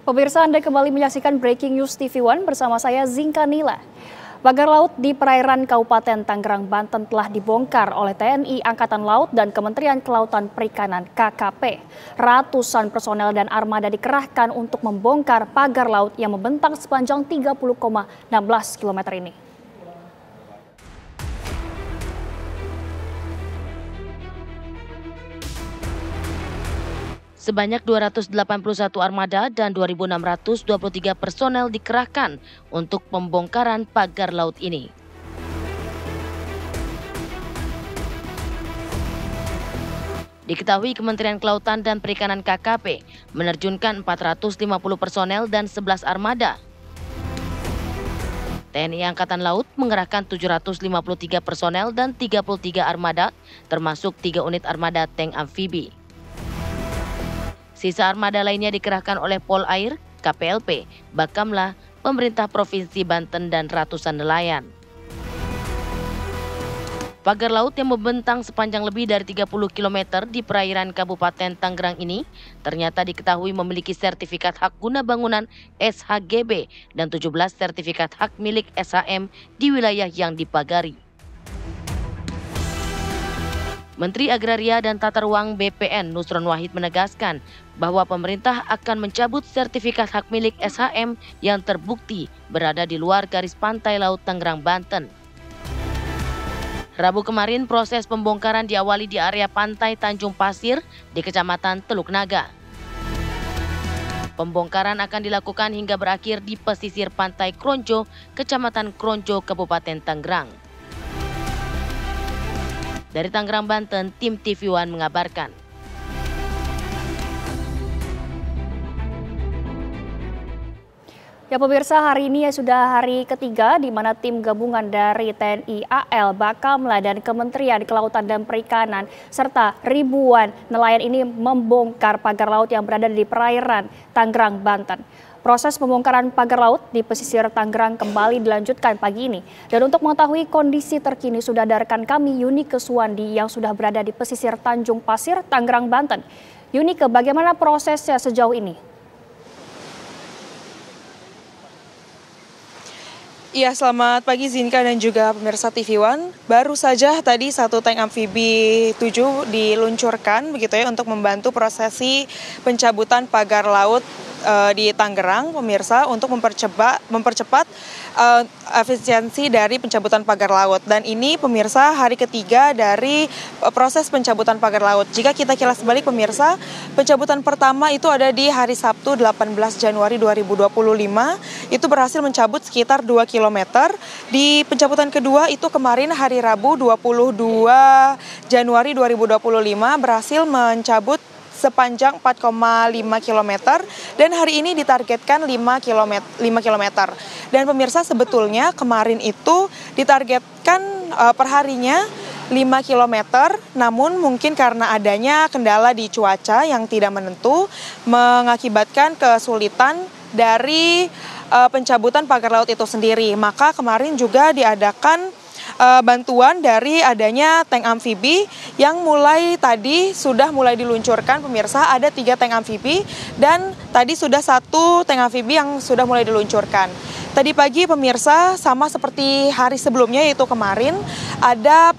Pemirsa, Anda kembali menyaksikan Breaking News TV One bersama saya Zinka Nila. Pagar laut di perairan Kabupaten Tangerang, Banten telah dibongkar oleh TNI Angkatan Laut dan Kementerian Kelautan Perikanan (KKP). Ratusan personel dan armada dikerahkan untuk membongkar pagar laut yang membentang sepanjang 30,16 km ini. Sebanyak 281 armada dan 2.623 personel dikerahkan untuk pembongkaran pagar laut ini. Diketahui Kementerian Kelautan dan Perikanan (KKP) menerjunkan 450 personel dan 11 armada. TNI Angkatan Laut mengerahkan 753 personel dan 33 armada, termasuk 3 unit armada tank amfibi. Sisa armada lainnya dikerahkan oleh Polair, KPLP, Bakamla, pemerintah Provinsi Banten, dan ratusan nelayan. Pagar laut yang membentang sepanjang lebih dari 30 km di perairan Kabupaten Tangerang ini ternyata diketahui memiliki sertifikat hak guna bangunan SHGB dan 17 sertifikat hak milik SHM di wilayah yang dipagari. Menteri Agraria dan Tata Ruang BPN Nusron Wahid menegaskan bahwa pemerintah akan mencabut sertifikat hak milik SHM yang terbukti berada di luar garis pantai laut Tangerang, Banten. Rabu kemarin proses pembongkaran diawali di area pantai Tanjung Pasir di Kecamatan Teluk Naga. Pembongkaran akan dilakukan hingga berakhir di pesisir pantai Kronjo, Kecamatan Kronjo, Kabupaten Tangerang. Dari Tangerang, Banten, tim TV One mengabarkan. Ya pemirsa, hari ini sudah hari ketiga di mana tim gabungan dari TNI AL, Bakamla, dan Kementerian Kelautan dan Perikanan serta ribuan nelayan ini membongkar pagar laut yang berada di perairan Tangerang, Banten. Proses pembongkaran pagar laut di pesisir Tangerang kembali dilanjutkan pagi ini. Dan untuk mengetahui kondisi terkini sudah ada rekan kami Yunike Suwandi yang sudah berada di pesisir Tanjung Pasir, Tangerang, Banten. Yunike, bagaimana prosesnya sejauh ini? Iya, selamat pagi Zinka dan juga pemirsa TV One. Baru saja tadi satu tank amfibi 7 diluncurkan begitu ya untuk membantu prosesi pencabutan pagar laut di Tangerang, pemirsa, untuk mempercepat efisiensi dari pencabutan pagar laut. Dan ini pemirsa hari ketiga dari proses pencabutan pagar laut. Jika kita kilas balik pemirsa, pencabutan pertama itu ada di hari Sabtu 18 Januari 2025, itu berhasil mencabut sekitar 2 km. Di pencabutan kedua itu kemarin hari Rabu 22 Januari 2025 berhasil mencabut sepanjang 4,5 km dan hari ini ditargetkan 5 km. Dan pemirsa, sebetulnya kemarin itu ditargetkan perharinya 5 km, namun mungkin karena adanya kendala di cuaca yang tidak menentu mengakibatkan kesulitan dari pencabutan pagar laut itu sendiri. Maka kemarin juga diadakan bantuan dari adanya tank amfibi yang sudah mulai diluncurkan, pemirsa. Ada 3 tank amfibi dan tadi sudah 1 tank amfibi yang sudah mulai diluncurkan. Tadi pagi pemirsa, sama seperti hari sebelumnya yaitu kemarin, ada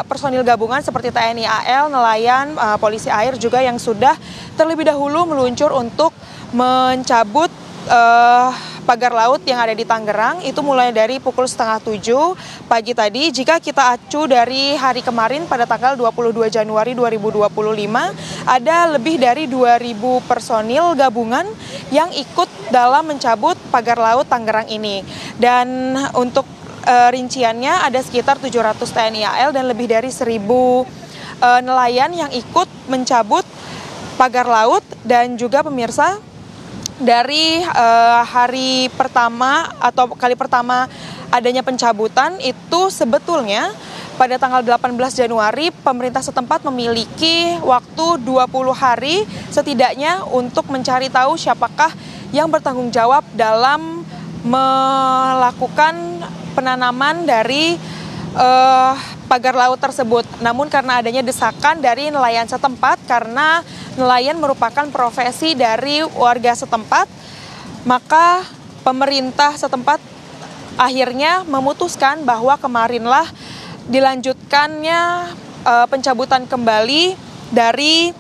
personil gabungan seperti TNI AL, nelayan, polisi air juga yang sudah terlebih dahulu meluncur untuk mencabut pagar laut yang ada di Tangerang. Itu mulai dari pukul 6:30 pagi tadi. Jika kita acu dari hari kemarin pada tanggal 22 Januari 2025, ada lebih dari 2.000 personil gabungan yang ikut dalam mencabut pagar laut Tangerang ini. Dan untuk rinciannya ada sekitar 700 TNI AL dan lebih dari 1.000 nelayan yang ikut mencabut pagar laut. Dan juga pemirsa, dari hari pertama atau kali pertama adanya pencabutan itu sebetulnya pada tanggal 18 Januari pemerintah setempat memiliki waktu 20 hari setidaknya untuk mencari tahu siapakah yang bertanggung jawab dalam melakukan penanaman dari pagar laut tersebut. Namun karena adanya desakan dari nelayan setempat, karena nelayan merupakan profesi dari warga setempat, maka pemerintah setempat akhirnya memutuskan bahwa kemarinlah dilanjutkannya pencabutan kembali dari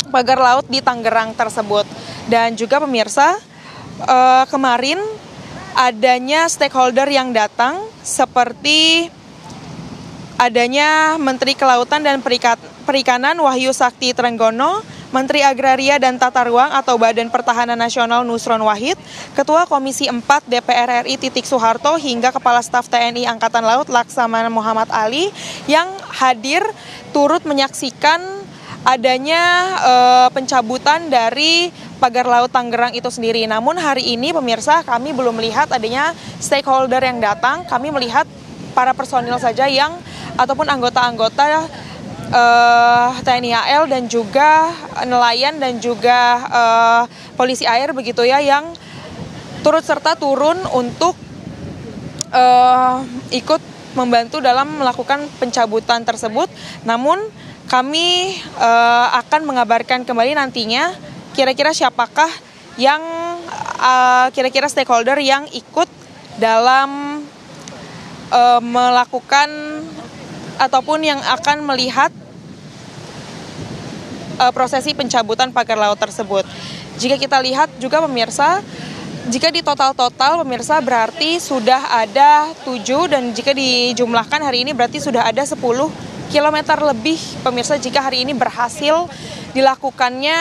pagar laut di Tangerang tersebut. Dan juga pemirsa, kemarin adanya stakeholder yang datang seperti adanya Menteri Kelautan dan Perikanan Wahyu Sakti Trenggono, Menteri Agraria dan Tata Ruang atau Badan Pertahanan Nasional Nusron Wahid, Ketua Komisi 4 DPR RI Titik Soeharto, hingga Kepala Staf TNI Angkatan Laut Laksamana Muhammad Ali yang hadir turut menyaksikan adanya pencabutan dari pagar laut Tangerang itu sendiri. Namun hari ini pemirsa, kami belum melihat adanya stakeholder yang datang. Kami melihat para personil saja yang ataupun anggota-anggota TNI AL dan juga nelayan dan juga polisi air begitu ya, yang turut serta turun untuk ikut membantu dalam melakukan pencabutan tersebut. Namun kami akan mengabarkan kembali nantinya kira-kira siapakah yang kira-kira stakeholder yang ikut dalam melakukan ataupun yang akan melihat prosesi pencabutan pagar laut tersebut. Jika kita lihat juga pemirsa, jika di total-total pemirsa berarti sudah ada 7, dan jika dijumlahkan hari ini berarti sudah ada 10 kilometer lebih pemirsa, jika hari ini berhasil dilakukannya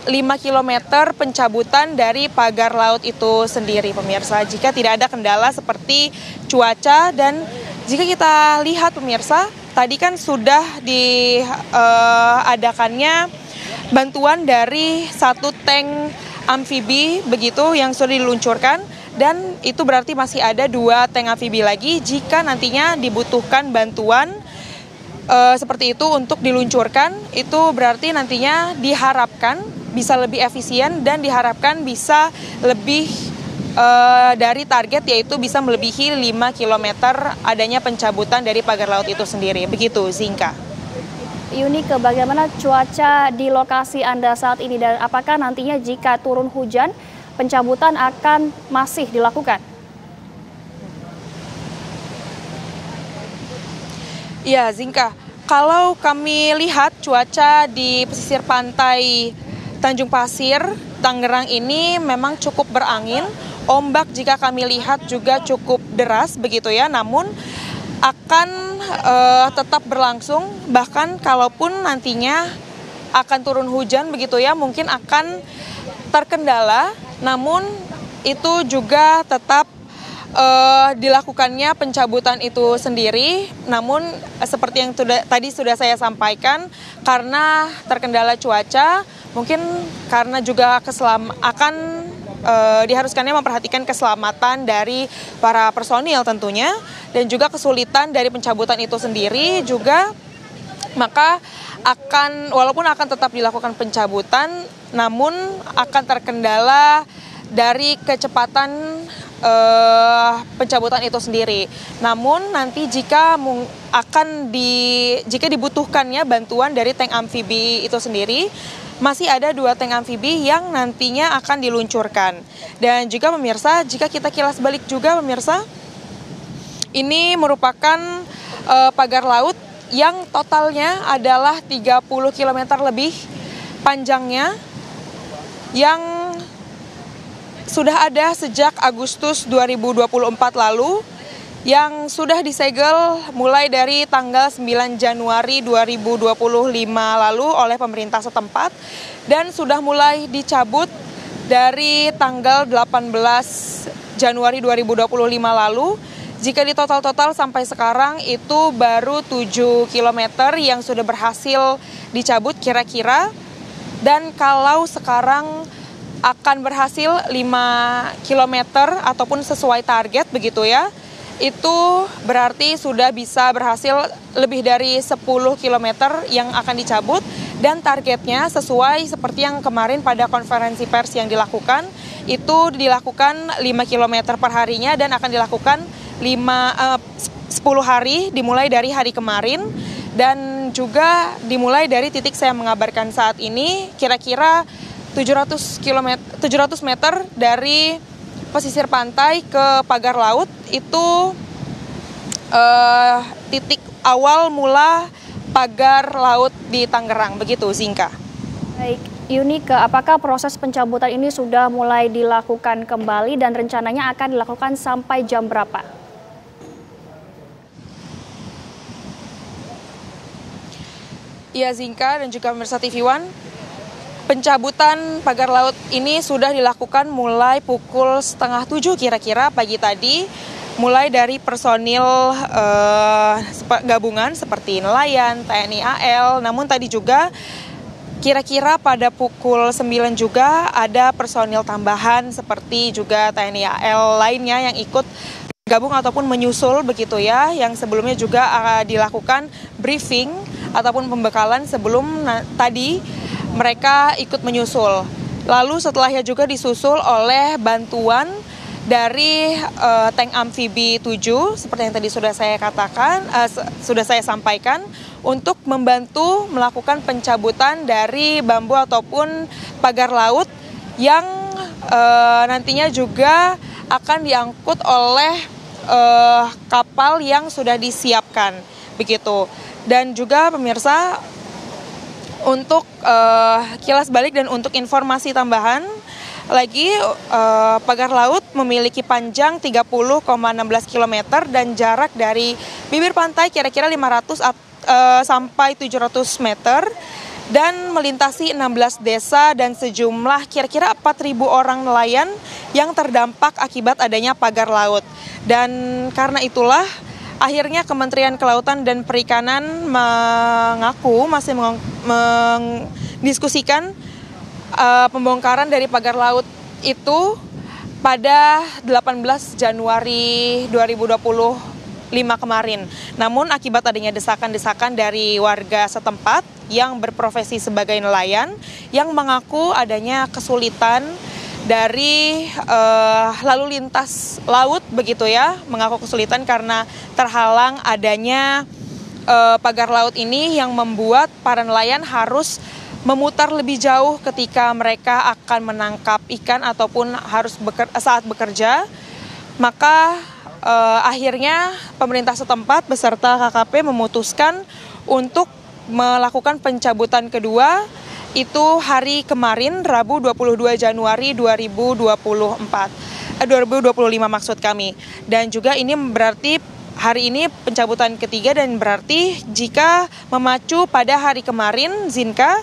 5 km pencabutan dari pagar laut itu sendiri pemirsa, jika tidak ada kendala seperti cuaca. Dan jika kita lihat pemirsa, tadi kan sudah diadakannya bantuan dari 1 tank amfibi begitu yang sudah diluncurkan, dan itu berarti masih ada 2 tank amfibi lagi jika nantinya dibutuhkan bantuan seperti itu untuk diluncurkan. Itu berarti nantinya diharapkan bisa lebih efisien dan diharapkan bisa lebih dari target, yaitu bisa melebihi 5 km adanya pencabutan dari pagar laut itu sendiri. Begitu, Zinka. Yunike, bagaimana cuaca di lokasi Anda saat ini, dan apakah nantinya jika turun hujan, pencabutan akan masih dilakukan? Ya, Zinka, kalau kami lihat cuaca di pesisir pantai Tanjung Pasir, Tangerang ini memang cukup berangin. Ombak jika kami lihat juga cukup deras begitu ya, namun akan tetap berlangsung. Bahkan kalaupun nantinya akan turun hujan begitu ya, mungkin akan terkendala, namun itu juga tetap dilakukannya pencabutan itu sendiri. Namun seperti yang tadi sudah saya sampaikan, karena terkendala cuaca, mungkin karena juga akan diharuskannya memperhatikan keselamatan dari para personil tentunya, dan juga kesulitan dari pencabutan itu sendiri juga, maka walaupun akan tetap dilakukan pencabutan, namun akan terkendala dari kecepatan pencabutan itu sendiri. Namun nanti jika dibutuhkannya bantuan dari tank amfibi itu sendiri, masih ada 2 tank amfibi yang nantinya akan diluncurkan. Dan juga pemirsa, jika kita kilas balik juga pemirsa, ini merupakan pagar laut yang totalnya adalah 30 km lebih panjangnya, yang sudah ada sejak Agustus 2024 lalu, yang sudah disegel mulai dari tanggal 9 Januari 2025 lalu oleh pemerintah setempat, dan sudah mulai dicabut dari tanggal 18 Januari 2025 lalu. Jika di total-total sampai sekarang itu baru 7 km yang sudah berhasil dicabut kira-kira. Dan kalau sekarang akan berhasil 5 km ataupun sesuai target begitu ya, itu berarti sudah bisa berhasil lebih dari 10 km yang akan dicabut. Dan targetnya sesuai seperti yang kemarin pada konferensi pers yang dilakukan, itu dilakukan 5 km per harinya, dan akan dilakukan 10 hari dimulai dari hari kemarin. Dan juga dimulai dari titik saya mengabarkan saat ini, kira-kira 700 meter dari pesisir pantai ke pagar laut itu titik awal mula pagar laut di Tangerang, begitu Zinka. Baik, Yunike, apakah proses pencabutan ini sudah mulai dilakukan kembali dan rencananya akan dilakukan sampai jam berapa? Iya Zinka dan juga pemirsa TV One, pencabutan pagar laut ini sudah dilakukan mulai pukul 6:30 kira-kira pagi tadi, mulai dari personil gabungan seperti nelayan, TNI AL, namun tadi juga kira-kira pada pukul 9 juga ada personil tambahan seperti juga TNI AL lainnya yang ikut gabung ataupun menyusul begitu ya, yang sebelumnya juga dilakukan briefing ataupun pembekalan sebelum tadi mereka ikut menyusul. Lalu setelahnya juga disusul oleh bantuan dari tank amfibi 7 seperti yang tadi sudah saya katakan, sudah saya sampaikan, untuk membantu melakukan pencabutan dari bambu ataupun pagar laut yang nantinya juga akan diangkut oleh kapal yang sudah disiapkan begitu. Dan juga pemirsa, untuk kilas balik dan untuk informasi tambahan lagi, pagar laut memiliki panjang 30,16 km dan jarak dari bibir pantai kira-kira 500 sampai 700 meter dan melintasi 16 desa dan sejumlah kira-kira 4.000 orang nelayan yang terdampak akibat adanya pagar laut. Dan karena itulah akhirnya Kementerian Kelautan dan Perikanan mengaku masih mendiskusikan pembongkaran dari pagar laut itu pada 18 Januari 2025 kemarin. Namun akibat adanya desakan-desakan dari warga setempat yang berprofesi sebagai nelayan yang mengaku adanya kesulitan dari lalu lintas laut begitu ya, mengaku kesulitan karena terhalang adanya pagar laut ini yang membuat para nelayan harus memutar lebih jauh ketika mereka akan menangkap ikan ataupun harus saat bekerja. Maka akhirnya pemerintah setempat beserta KKP memutuskan untuk melakukan pencabutan kedua itu hari kemarin Rabu 22 Januari 2025 maksud kami. Dan juga ini berarti hari ini pencabutan ketiga dan berarti jika memacu pada hari kemarin Zinka,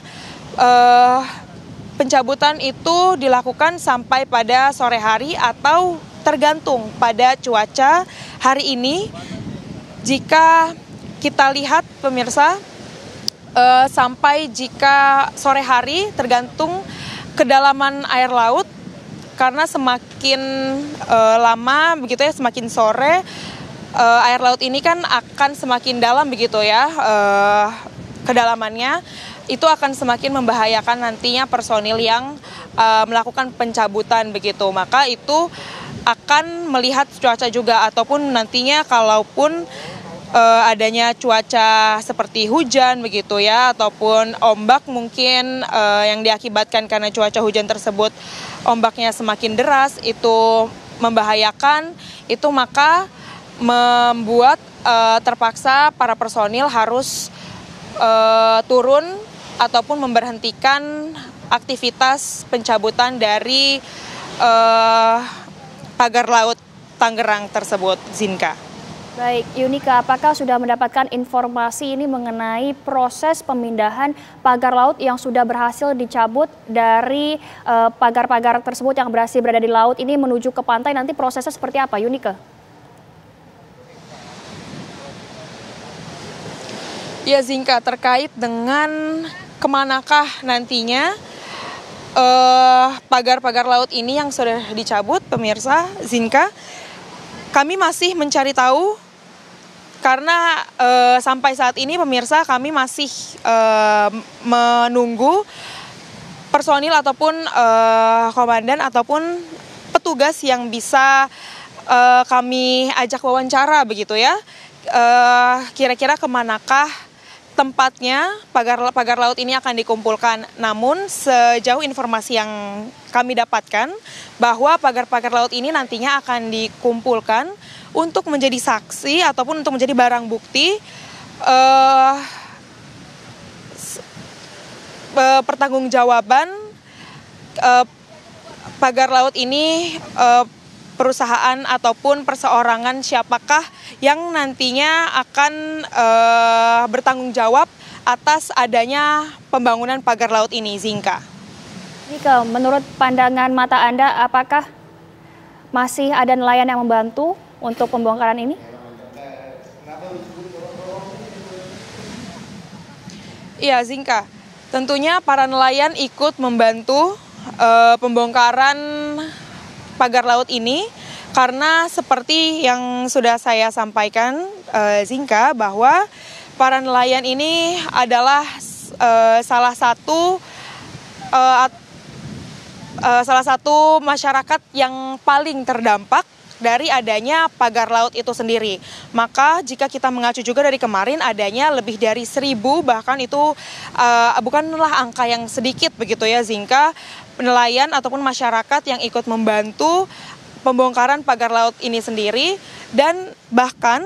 pencabutan itu dilakukan sampai pada sore hari atau tergantung pada cuaca hari ini. Jika kita lihat pemirsa, sampai jika sore hari tergantung kedalaman air laut, karena semakin lama begitu ya, semakin sore air laut ini kan akan semakin dalam begitu ya, kedalamannya itu akan semakin membahayakan nantinya personil yang melakukan pencabutan begitu. Maka itu akan melihat cuaca juga, ataupun nantinya kalaupun adanya cuaca seperti hujan begitu ya, ataupun ombak mungkin yang diakibatkan karena cuaca hujan tersebut ombaknya semakin deras, itu membahayakan, itu maka membuat terpaksa para personil harus turun ataupun memberhentikan aktivitas pencabutan dari pagar laut Tangerang tersebut, Zinka. Baik, Yunike, apakah sudah mendapatkan informasi ini mengenai proses pemindahan pagar laut yang sudah berhasil dicabut dari pagar-pagar tersebut yang berhasil berada di laut ini menuju ke pantai, nanti prosesnya seperti apa, Yunike? Ya Zinka, terkait dengan kemanakah nantinya pagar-pagar laut ini yang sudah dicabut, pemirsa Zinka, kami masih mencari tahu karena sampai saat ini pemirsa kami masih menunggu personil ataupun komandan ataupun petugas yang bisa kami ajak wawancara begitu ya. Kira-kira kemanakah tempatnya pagar laut ini akan dikumpulkan. Namun sejauh informasi yang kami dapatkan bahwa pagar-pagar laut ini nantinya akan dikumpulkan untuk menjadi saksi ataupun untuk menjadi barang bukti pertanggungjawaban pagar laut ini, perusahaan ataupun perseorangan siapakah yang nantinya akan bertanggung jawab atas adanya pembangunan pagar laut ini, Zinka. Nika, menurut pandangan mata Anda, apakah masih ada nelayan yang membantu untuk pembongkaran ini? Iya, Zinka. Tentunya para nelayan ikut membantu pembongkaran pagar laut ini karena seperti yang sudah saya sampaikan, Zinka, bahwa para nelayan ini adalah salah satu masyarakat yang paling terdampak dari adanya pagar laut itu sendiri. Maka jika kita mengacu juga dari kemarin adanya lebih dari 1.000, bahkan itu bukanlah angka yang sedikit begitu ya, Zinka, nelayan ataupun masyarakat yang ikut membantu pembongkaran pagar laut ini sendiri. Dan bahkan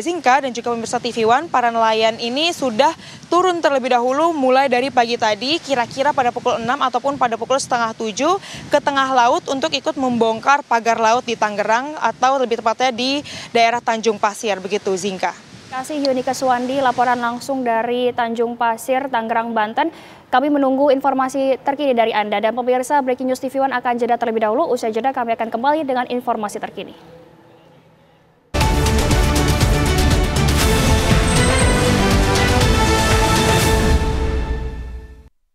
Zinka dan juga pemirsa TV One, para nelayan ini sudah turun terlebih dahulu mulai dari pagi tadi, kira-kira pada pukul 6 ataupun pada pukul 6:30 ke tengah laut untuk ikut membongkar pagar laut di Tangerang atau lebih tepatnya di daerah Tanjung Pasir, begitu, Zinka. Terima kasih Yunika Suwandi, laporan langsung dari Tanjung Pasir, Tangerang, Banten. Kami menunggu informasi terkini dari Anda. Dan pemirsa, Breaking News TV One akan jeda terlebih dahulu. Usai jeda kami akan kembali dengan informasi terkini.